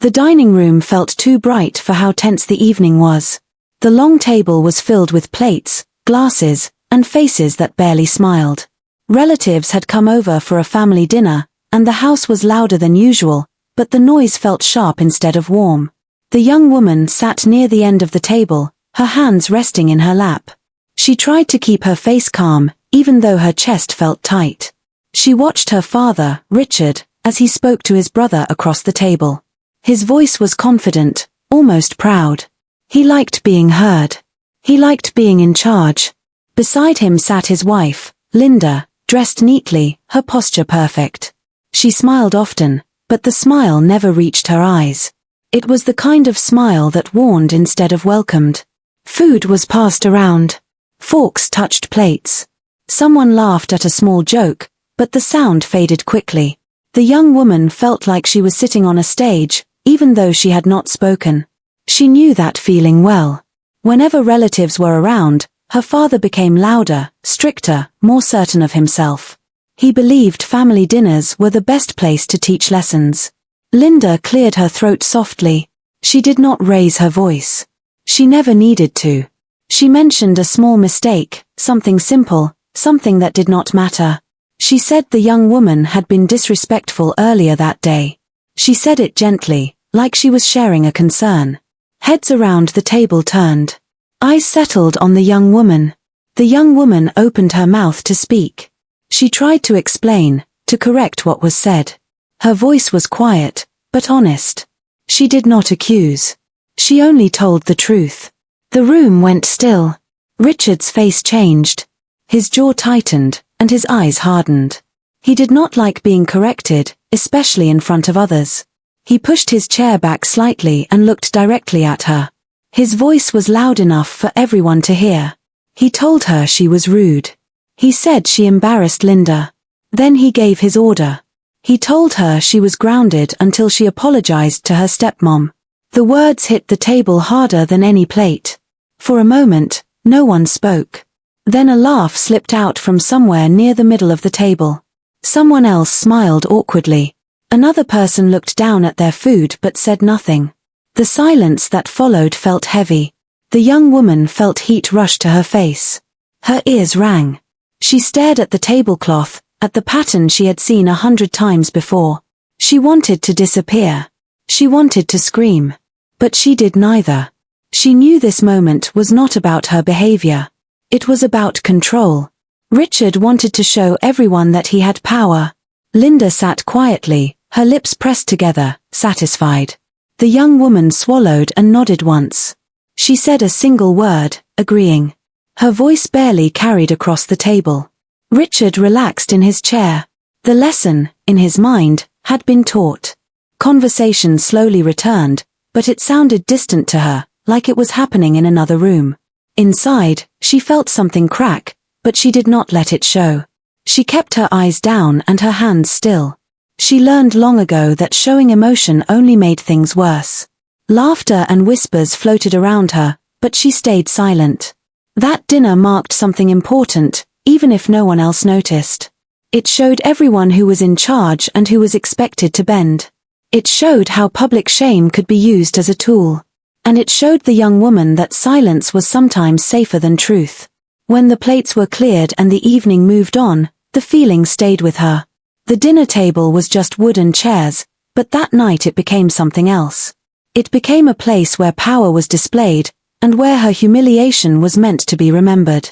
The dining room felt too bright for how tense the evening was. The long table was filled with plates, glasses, and faces that barely smiled. Relatives had come over for a family dinner, and the house was louder than usual, but the noise felt sharp instead of warm. The young woman sat near the end of the table, her hands resting in her lap. She tried to keep her face calm, even though her chest felt tight. She watched her father, Richard, as he spoke to his brother across the table. His voice was confident, almost proud. He liked being heard. He liked being in charge. Beside him sat his wife, Linda, dressed neatly, her posture perfect. She smiled often, but the smile never reached her eyes. It was the kind of smile that warned instead of welcomed. Food was passed around. Forks touched plates. Someone laughed at a small joke, but the sound faded quickly. The young woman felt like she was sitting on a stage, even though she had not spoken. She knew that feeling well. Whenever relatives were around, her father became louder, stricter, more certain of himself. He believed family dinners were the best place to teach lessons. Linda cleared her throat softly. She did not raise her voice. She never needed to. She mentioned a small mistake, something simple, something that did not matter. She said the young woman had been disrespectful earlier that day. She said it gently, like she was sharing a concern. Heads around the table turned. Eyes settled on the young woman. The young woman opened her mouth to speak. She tried to explain, to correct what was said. Her voice was quiet, but honest. She did not accuse. She only told the truth. The room went still. Richard's face changed. His jaw tightened, and his eyes hardened. He did not like being corrected, especially in front of others. He pushed his chair back slightly and looked directly at her. His voice was loud enough for everyone to hear. He told her she was rude. He said she embarrassed Linda. Then he gave his order. He told her she was grounded until she apologized to her stepmom. The words hit the table harder than any plate. For a moment, no one spoke. Then a laugh slipped out from somewhere near the middle of the table. Someone else smiled awkwardly. Another person looked down at their food but said nothing. The silence that followed felt heavy. The young woman felt heat rush to her face. Her ears rang. She stared at the tablecloth, at the pattern she had seen 100 times before. She wanted to disappear. She wanted to scream. But she did neither. She knew this moment was not about her behavior. It was about control. Richard wanted to show everyone that he had power. Linda sat quietly, her lips pressed together, satisfied. The young woman swallowed and nodded once. She said a single word, agreeing. Her voice barely carried across the table. Richard relaxed in his chair. The lesson, in his mind, had been taught. Conversation slowly returned, but it sounded distant to her, like it was happening in another room. Inside, she felt something crack, but she did not let it show. She kept her eyes down and her hands still. She learned long ago that showing emotion only made things worse. Laughter and whispers floated around her, but she stayed silent. That dinner marked something important, even if no one else noticed. It showed everyone who was in charge and who was expected to bend. It showed how public shame could be used as a tool. And it showed the young woman that silence was sometimes safer than truth. When the plates were cleared and the evening moved on, the feeling stayed with her. The dinner table was just wood and chairs, but that night it became something else. It became a place where power was displayed, and where her humiliation was meant to be remembered.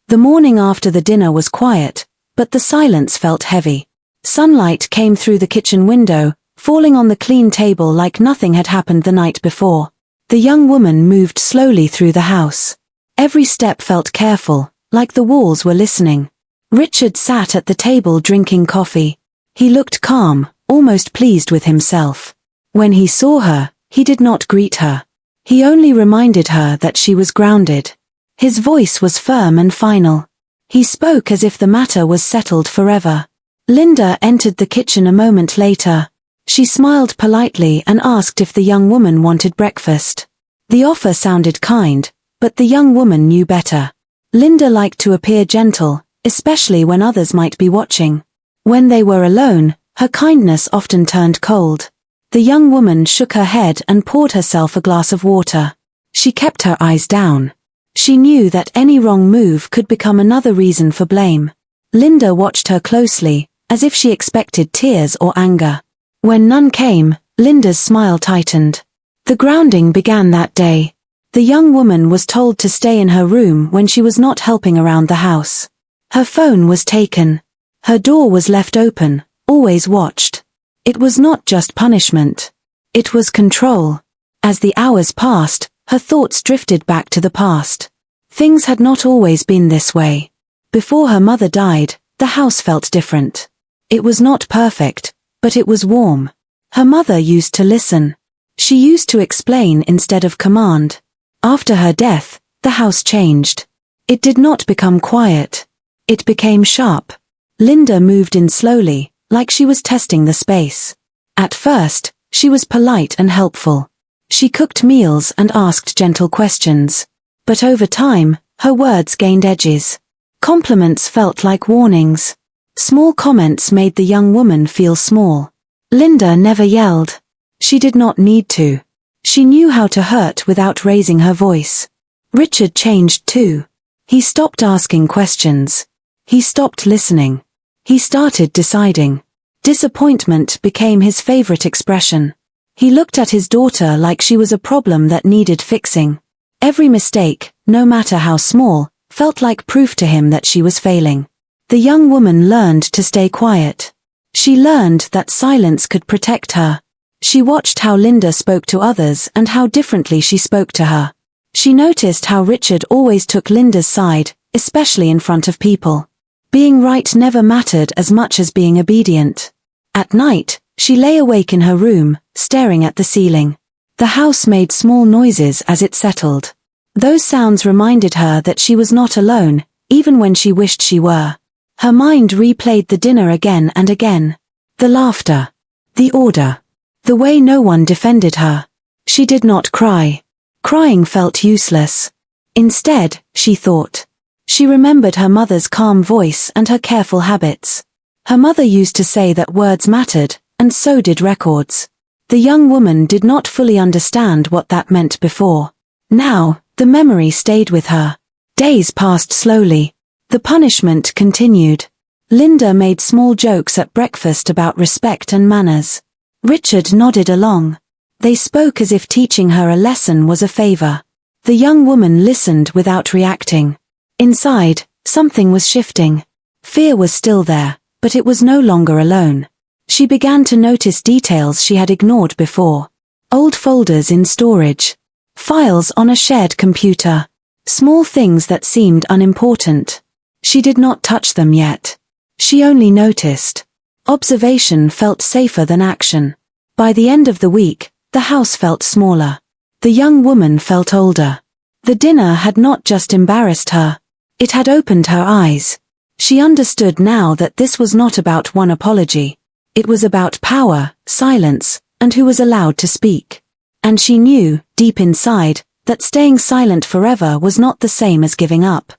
The morning after the dinner was quiet, but the silence felt heavy. Sunlight came through the kitchen window, falling on the clean table like nothing had happened the night before. The young woman moved slowly through the house. Every step felt careful, like the walls were listening. Richard sat at the table drinking coffee. He looked calm, almost pleased with himself. When he saw her, he did not greet her. He only reminded her that she was grounded. His voice was firm and final. He spoke as if the matter was settled forever. Linda entered the kitchen a moment later. She smiled politely and asked if the young woman wanted breakfast. The offer sounded kind, but the young woman knew better. Linda liked to appear gentle, especially when others might be watching. When they were alone, her kindness often turned cold. The young woman shook her head and poured herself a glass of water. She kept her eyes down. She knew that any wrong move could become another reason for blame. Linda watched her closely, as if she expected tears or anger. When none came, Linda's smile tightened. The grounding began that day. The young woman was told to stay in her room when she was not helping around the house. Her phone was taken. Her door was left open, always watched. It was not just punishment. It was control. As the hours passed, her thoughts drifted back to the past. Things had not always been this way. Before her mother died, the house felt different. It was not perfect, but it was warm. Her mother used to listen. She used to explain instead of command. After her death, the house changed. It did not become quiet. It became sharp. Linda moved in slowly, like she was testing the space. At first, she was polite and helpful. She cooked meals and asked gentle questions. But over time, her words gained edges. Compliments felt like warnings. Small comments made the young woman feel small. Linda never yelled. She did not need to. She knew how to hurt without raising her voice. Richard changed too. He stopped asking questions. He stopped listening. He started deciding. Disappointment became his favorite expression. He looked at his daughter like she was a problem that needed fixing. Every mistake, no matter how small, felt like proof to him that she was failing. The young woman learned to stay quiet. She learned that silence could protect her. She watched how Linda spoke to others and how differently she spoke to her. She noticed how Richard always took Linda's side, especially in front of people. Being right never mattered as much as being obedient. At night, she lay awake in her room, staring at the ceiling. The house made small noises as it settled. Those sounds reminded her that she was not alone, even when she wished she were. Her mind replayed the dinner again and again. The laughter. The order. The way no one defended her. She did not cry. Crying felt useless. Instead, she thought. She remembered her mother's calm voice and her careful habits. Her mother used to say that words mattered, and so did records. The young woman did not fully understand what that meant before. Now, the memory stayed with her. Days passed slowly. The punishment continued. Linda made small jokes at breakfast about respect and manners. Richard nodded along. They spoke as if teaching her a lesson was a favor. The young woman listened without reacting. Inside, something was shifting. Fear was still there, but it was no longer alone. She began to notice details she had ignored before. Old folders in storage. Files on a shared computer. Small things that seemed unimportant. She did not touch them yet. She only noticed. Observation felt safer than action. By the end of the week, the house felt smaller. The young woman felt older. The dinner had not just embarrassed her. It had opened her eyes. She understood now that this was not about one apology. It was about power, silence, and who was allowed to speak. And she knew, deep inside, that staying silent forever was not the same as giving up.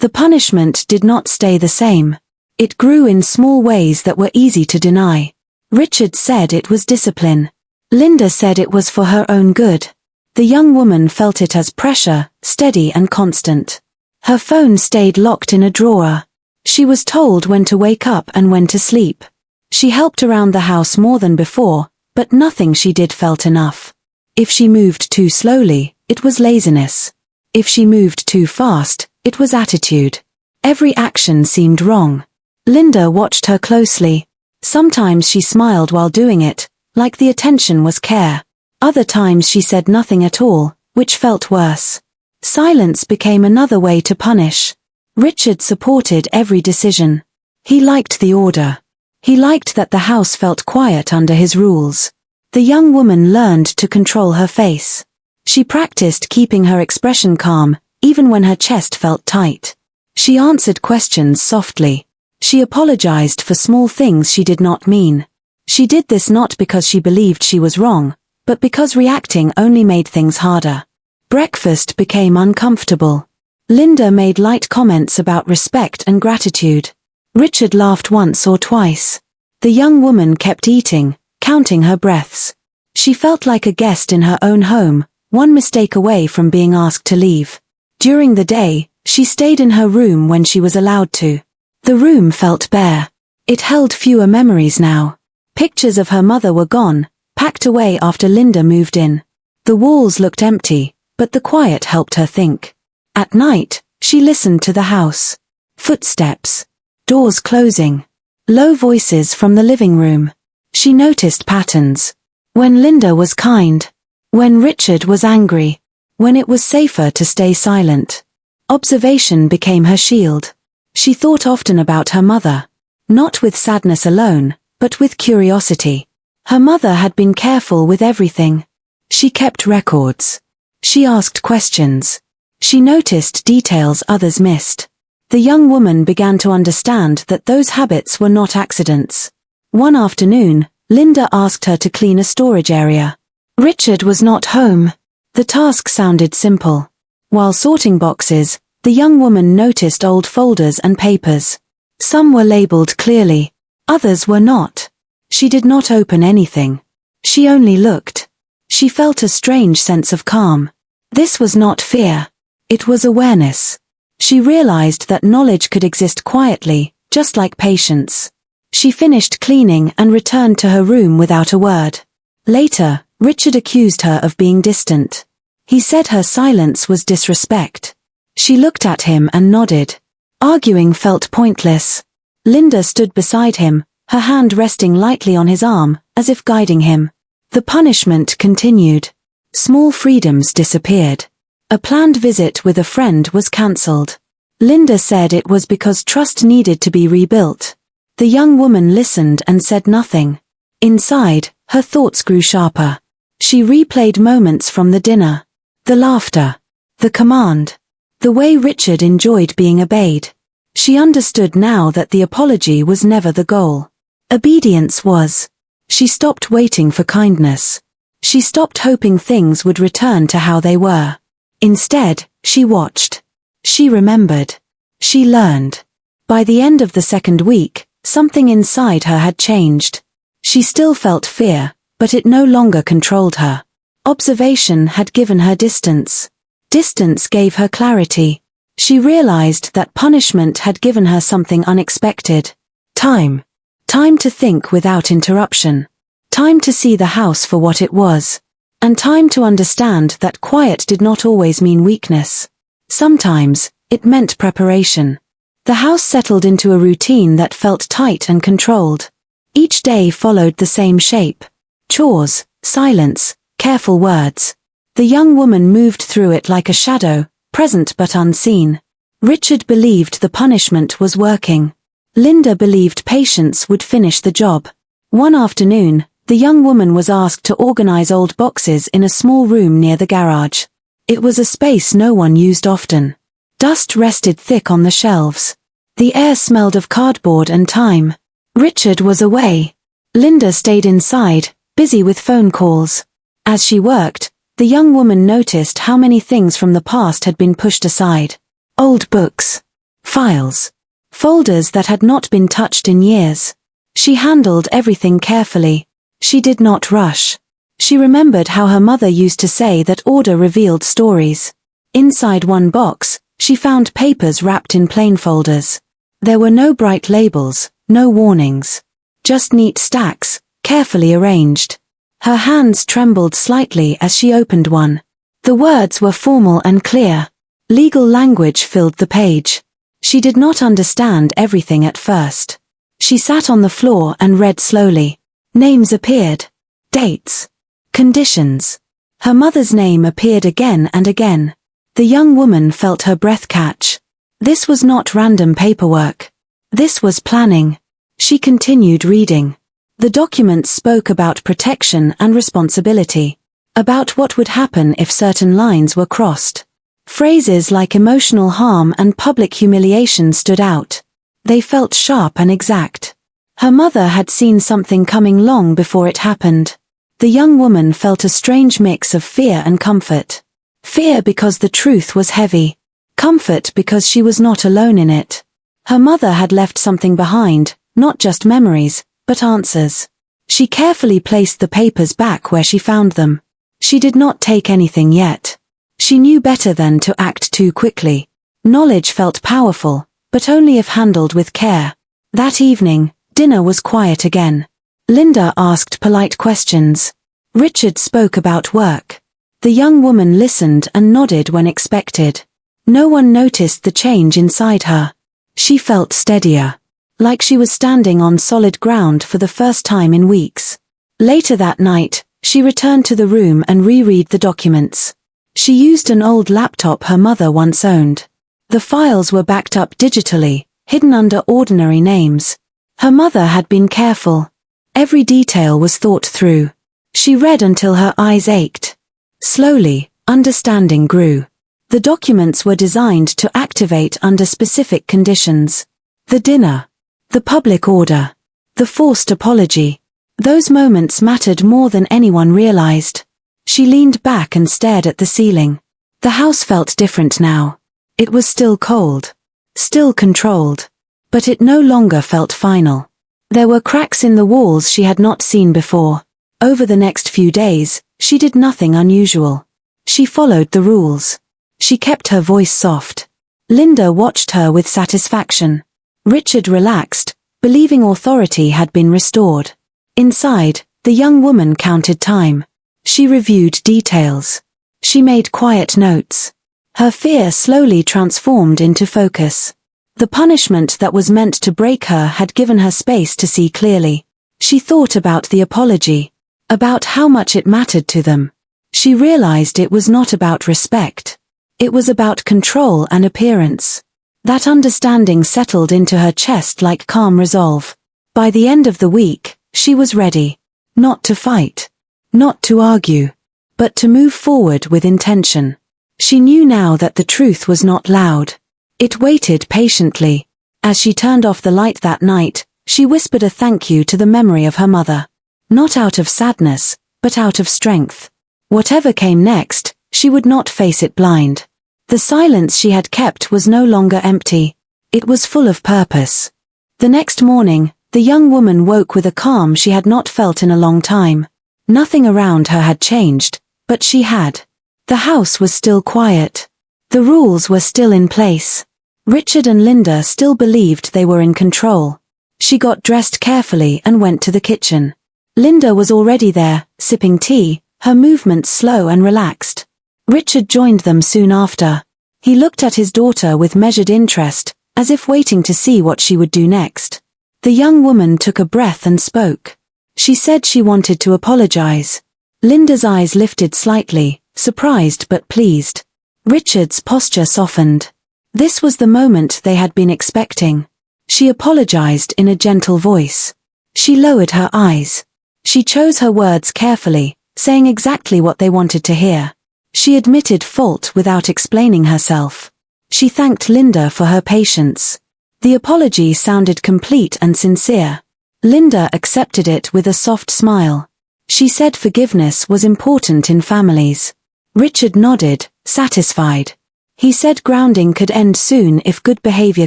The punishment did not stay the same. It grew in small ways that were easy to deny. Richard said it was discipline. Linda said it was for her own good. The young woman felt it as pressure, steady and constant. Her phone stayed locked in a drawer. She was told when to wake up and when to sleep. She helped around the house more than before, but nothing she did felt enough. If she moved too slowly, it was laziness. If she moved too fast, it was attitude. Every action seemed wrong. Linda watched her closely. Sometimes she smiled while doing it, like the attention was care. Other times she said nothing at all, which felt worse. Silence became another way to punish. Richard supported every decision. He liked the order. He liked that the house felt quiet under his rules. The young woman learned to control her face. She practiced keeping her expression calm, even when her chest felt tight. She answered questions softly. She apologized for small things she did not mean. She did this not because she believed she was wrong, but because reacting only made things harder. Breakfast became uncomfortable. Linda made light comments about respect and gratitude. Richard laughed once or twice. The young woman kept eating, counting her breaths. She felt like a guest in her own home, one mistake away from being asked to leave. During the day, she stayed in her room when she was allowed to. The room felt bare. It held fewer memories now. Pictures of her mother were gone, packed away after Linda moved in. The walls looked empty, but the quiet helped her think. At night, she listened to the house. Footsteps. Doors closing. Low voices from the living room. She noticed patterns. When Linda was kind. When Richard was angry. When it was safer to stay silent. Observation became her shield. She thought often about her mother. Not with sadness alone, but with curiosity. Her mother had been careful with everything. She kept records. She asked questions. She noticed details others missed. The young woman began to understand that those habits were not accidents. One afternoon, Linda asked her to clean a storage area. Richard was not home. The task sounded simple. While sorting boxes, the young woman noticed old folders and papers. Some were labeled clearly. Others were not. She did not open anything. She only looked. She felt a strange sense of calm. This was not fear. It was awareness. She realized that knowledge could exist quietly, just like patience. She finished cleaning and returned to her room without a word. Later, Richard accused her of being distant. He said her silence was disrespect. She looked at him and nodded. Arguing felt pointless. Linda stood beside him, her hand resting lightly on his arm, as if guiding him. The punishment continued. Small freedoms disappeared. A planned visit with a friend was cancelled. Linda said it was because trust needed to be rebuilt. The young woman listened and said nothing. Inside, her thoughts grew sharper. She replayed moments from the dinner. The laughter. The command. The way Richard enjoyed being obeyed. She understood now that the apology was never the goal. Obedience was. She stopped waiting for kindness. She stopped hoping things would return to how they were. Instead, she watched. She remembered. She learned. By the end of the second week, something inside her had changed. She still felt fear, but it no longer controlled her. Observation had given her distance. Distance gave her clarity. She realized that punishment had given her something unexpected. Time. Time to think without interruption. Time to see the house for what it was. And time to understand that quiet did not always mean weakness. Sometimes, it meant preparation. The house settled into a routine that felt tight and controlled. Each day followed the same shape. Chores, silence, careful words. The young woman moved through it like a shadow, present but unseen. Richard believed the punishment was working. Linda believed patience would finish the job. One afternoon, the young woman was asked to organize old boxes in a small room near the garage. It was a space no one used often. Dust rested thick on the shelves. The air smelled of cardboard and time. Richard was away. Linda stayed inside, busy with phone calls. As she worked, the young woman noticed how many things from the past had been pushed aside. Old books. Files. Folders that had not been touched in years. She handled everything carefully. She did not rush. She remembered how her mother used to say that order revealed stories. Inside one box, she found papers wrapped in plain folders. There were no bright labels, no warnings. Just neat stacks, carefully arranged. Her hands trembled slightly as she opened one. The words were formal and clear. Legal language filled the page. She did not understand everything at first. She sat on the floor and read slowly. Names appeared. Dates. Conditions. Her mother's name appeared again and again. The young woman felt her breath catch. This was not random paperwork. This was planning. She continued reading. The documents spoke about protection and responsibility. About what would happen if certain lines were crossed. Phrases like emotional harm and public humiliation stood out. They felt sharp and exact. Her mother had seen something coming long before it happened. The young woman felt a strange mix of fear and comfort. Fear because the truth was heavy. Comfort because she was not alone in it. Her mother had left something behind, not just memories, but answers. She carefully placed the papers back where she found them. She did not take anything yet. She knew better than to act too quickly. Knowledge felt powerful, but only if handled with care. That evening, dinner was quiet again. Linda asked polite questions. Richard spoke about work. The young woman listened and nodded when expected. No one noticed the change inside her. She felt steadier, like she was standing on solid ground for the first time in weeks. Later that night, she returned to the room and reread the documents. She used an old laptop her mother once owned. The files were backed up digitally, hidden under ordinary names. Her mother had been careful. Every detail was thought through. She read until her eyes ached. Slowly, understanding grew. The documents were designed to activate under specific conditions. The dinner. The public order. The forced apology. Those moments mattered more than anyone realized. She leaned back and stared at the ceiling. The house felt different now. It was still cold. Still controlled. But it no longer felt final. There were cracks in the walls she had not seen before. Over the next few days, she did nothing unusual. She followed the rules. She kept her voice soft. Linda watched her with satisfaction. Richard relaxed, believing authority had been restored. Inside, the young woman counted time. She reviewed details. She made quiet notes. Her fear slowly transformed into focus. The punishment that was meant to break her had given her space to see clearly. She thought about the apology. About how much it mattered to them. She realized it was not about respect. It was about control and appearance. That understanding settled into her chest like calm resolve. By the end of the week, she was ready. Not to fight. Not to argue. But to move forward with intention. She knew now that the truth was not loud. It waited patiently. As she turned off the light that night, she whispered a thank you to the memory of her mother. Not out of sadness, but out of strength. Whatever came next, she would not face it blind. The silence she had kept was no longer empty. It was full of purpose. The next morning, the young woman woke with a calm she had not felt in a long time. Nothing around her had changed, but she had. The house was still quiet. The rules were still in place. Richard and Linda still believed they were in control. She got dressed carefully and went to the kitchen. Linda was already there, sipping tea, her movements slow and relaxed. Richard joined them soon after. He looked at his daughter with measured interest, as if waiting to see what she would do next. The young woman took a breath and spoke. She said she wanted to apologize. Linda's eyes lifted slightly, surprised but pleased. Richard's posture softened. This was the moment they had been expecting. She apologized in a gentle voice. She lowered her eyes. She chose her words carefully, saying exactly what they wanted to hear. She admitted fault without explaining herself. She thanked Linda for her patience. The apology sounded complete and sincere. Linda accepted it with a soft smile. She said forgiveness was important in families. Richard nodded, satisfied. He said grounding could end soon if good behavior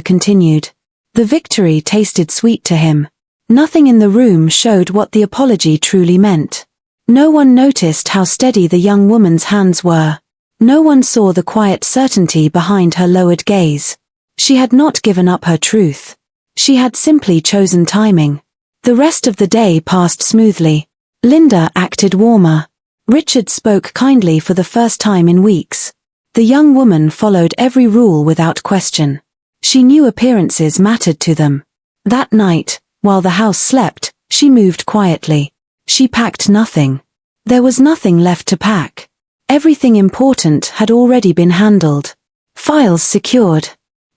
continued. The victory tasted sweet to him. Nothing in the room showed what the apology truly meant. No one noticed how steady the young woman's hands were. No one saw the quiet certainty behind her lowered gaze. She had not given up her truth. She had simply chosen timing. The rest of the day passed smoothly. Linda acted warmer. Richard spoke kindly for the first time in weeks. The young woman followed every rule without question. She knew appearances mattered to them. That night, while the house slept, she moved quietly. She packed nothing. There was nothing left to pack. Everything important had already been handled. Files secured.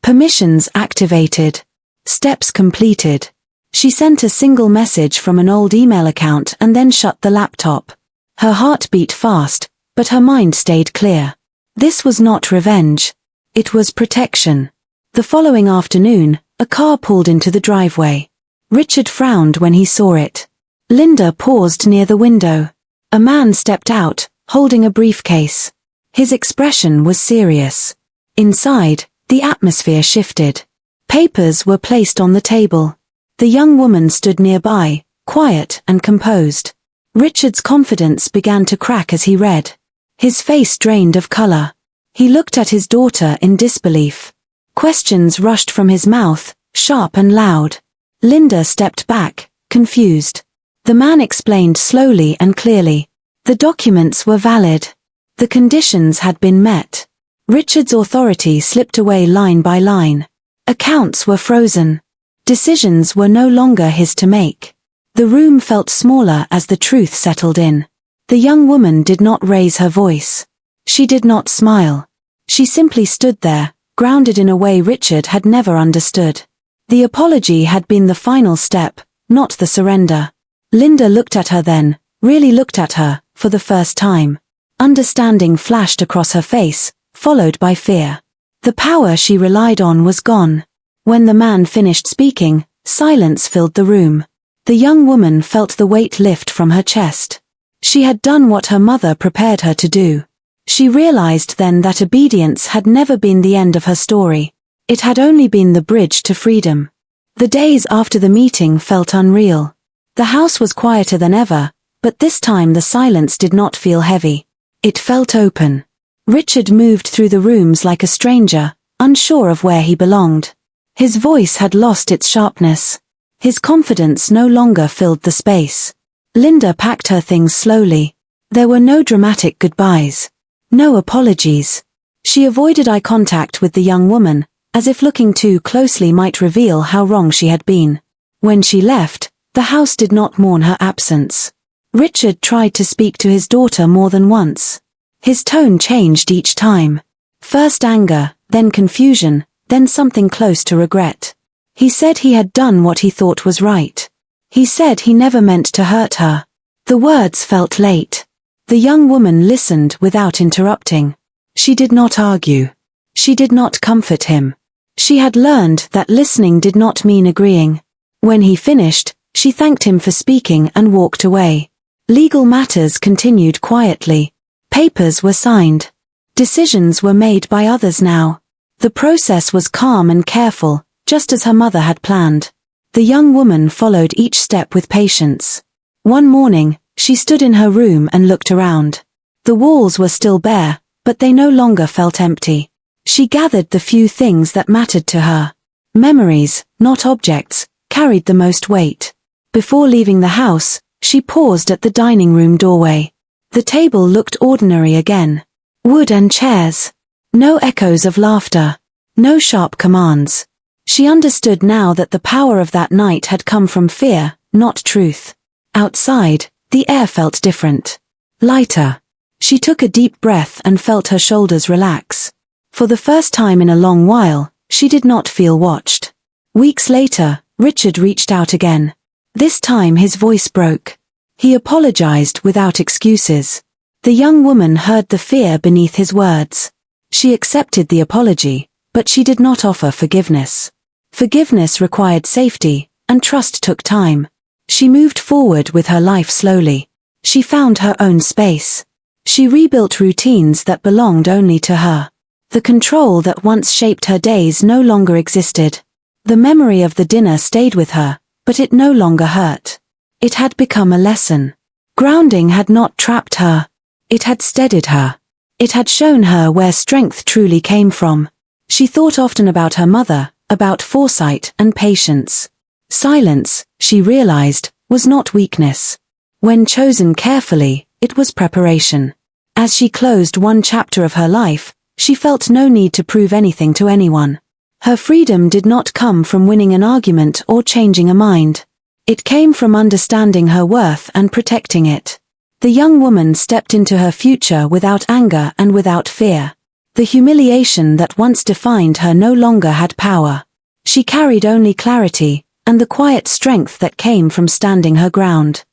Permissions activated. Steps completed. She sent a single message from an old email account and then shut the laptop. Her heart beat fast, but her mind stayed clear. This was not revenge. It was protection. The following afternoon, a car pulled into the driveway. Richard frowned when he saw it. Linda paused near the window. A man stepped out, holding a briefcase. His expression was serious. Inside, the atmosphere shifted. Papers were placed on the table. The young woman stood nearby, quiet and composed. Richard's confidence began to crack as he read. His face drained of color. He looked at his daughter in disbelief. Questions rushed from his mouth, sharp and loud. Linda stepped back, confused. The man explained slowly and clearly. The documents were valid. The conditions had been met. Richard's authority slipped away line by line. Accounts were frozen. Decisions were no longer his to make. The room felt smaller as the truth settled in. The young woman did not raise her voice. She did not smile. She simply stood there, grounded in a way Richard had never understood. The apology had been the final step, not the surrender. Linda looked at her then, really looked at her, for the first time. Understanding flashed across her face, followed by fear. The power she relied on was gone. When the man finished speaking, silence filled the room. The young woman felt the weight lift from her chest. She had done what her mother prepared her to do. She realized then that obedience had never been the end of her story. It had only been the bridge to freedom. The days after the meeting felt unreal. The house was quieter than ever, but this time the silence did not feel heavy. It felt open. Richard moved through the rooms like a stranger, unsure of where he belonged. His voice had lost its sharpness. His confidence no longer filled the space. Linda packed her things slowly. There were no dramatic goodbyes. No apologies. She avoided eye contact with the young woman, as if looking too closely might reveal how wrong she had been. When she left, the house did not mourn her absence. Richard tried to speak to his daughter more than once. His tone changed each time. First anger, then confusion, then something close to regret. He said he had done what he thought was right. He said he never meant to hurt her. The words felt late. The young woman listened without interrupting. She did not argue. She did not comfort him. She had learned that listening did not mean agreeing. When he finished, she thanked him for speaking and walked away. Legal matters continued quietly. Papers were signed. Decisions were made by others now. The process was calm and careful, just as her mother had planned. The young woman followed each step with patience. One morning, she stood in her room and looked around. The walls were still bare, but they no longer felt empty. She gathered the few things that mattered to her. Memories, not objects, carried the most weight. Before leaving the house, she paused at the dining room doorway. The table looked ordinary again. Wood and chairs. No echoes of laughter. No sharp commands. She understood now that the power of that night had come from fear, not truth. Outside, the air felt different. Lighter. She took a deep breath and felt her shoulders relax. For the first time in a long while, she did not feel watched. Weeks later, Richard reached out again. This time his voice broke. He apologized without excuses. The young woman heard the fear beneath his words. She accepted the apology, but she did not offer forgiveness. Forgiveness required safety, and trust took time. She moved forward with her life slowly. She found her own space. She rebuilt routines that belonged only to her. The control that once shaped her days no longer existed. The memory of the dinner stayed with her, but it no longer hurt. It had become a lesson. Grounding had not trapped her. It had steadied her. It had shown her where strength truly came from. She thought often about her mother, about foresight and patience. Silence, she realized, was not weakness. When chosen carefully, it was preparation. As she closed one chapter of her life, she felt no need to prove anything to anyone. Her freedom did not come from winning an argument or changing a mind. It came from understanding her worth and protecting it. The young woman stepped into her future without anger and without fear. The humiliation that once defined her no longer had power. She carried only clarity, and the quiet strength that came from standing her ground.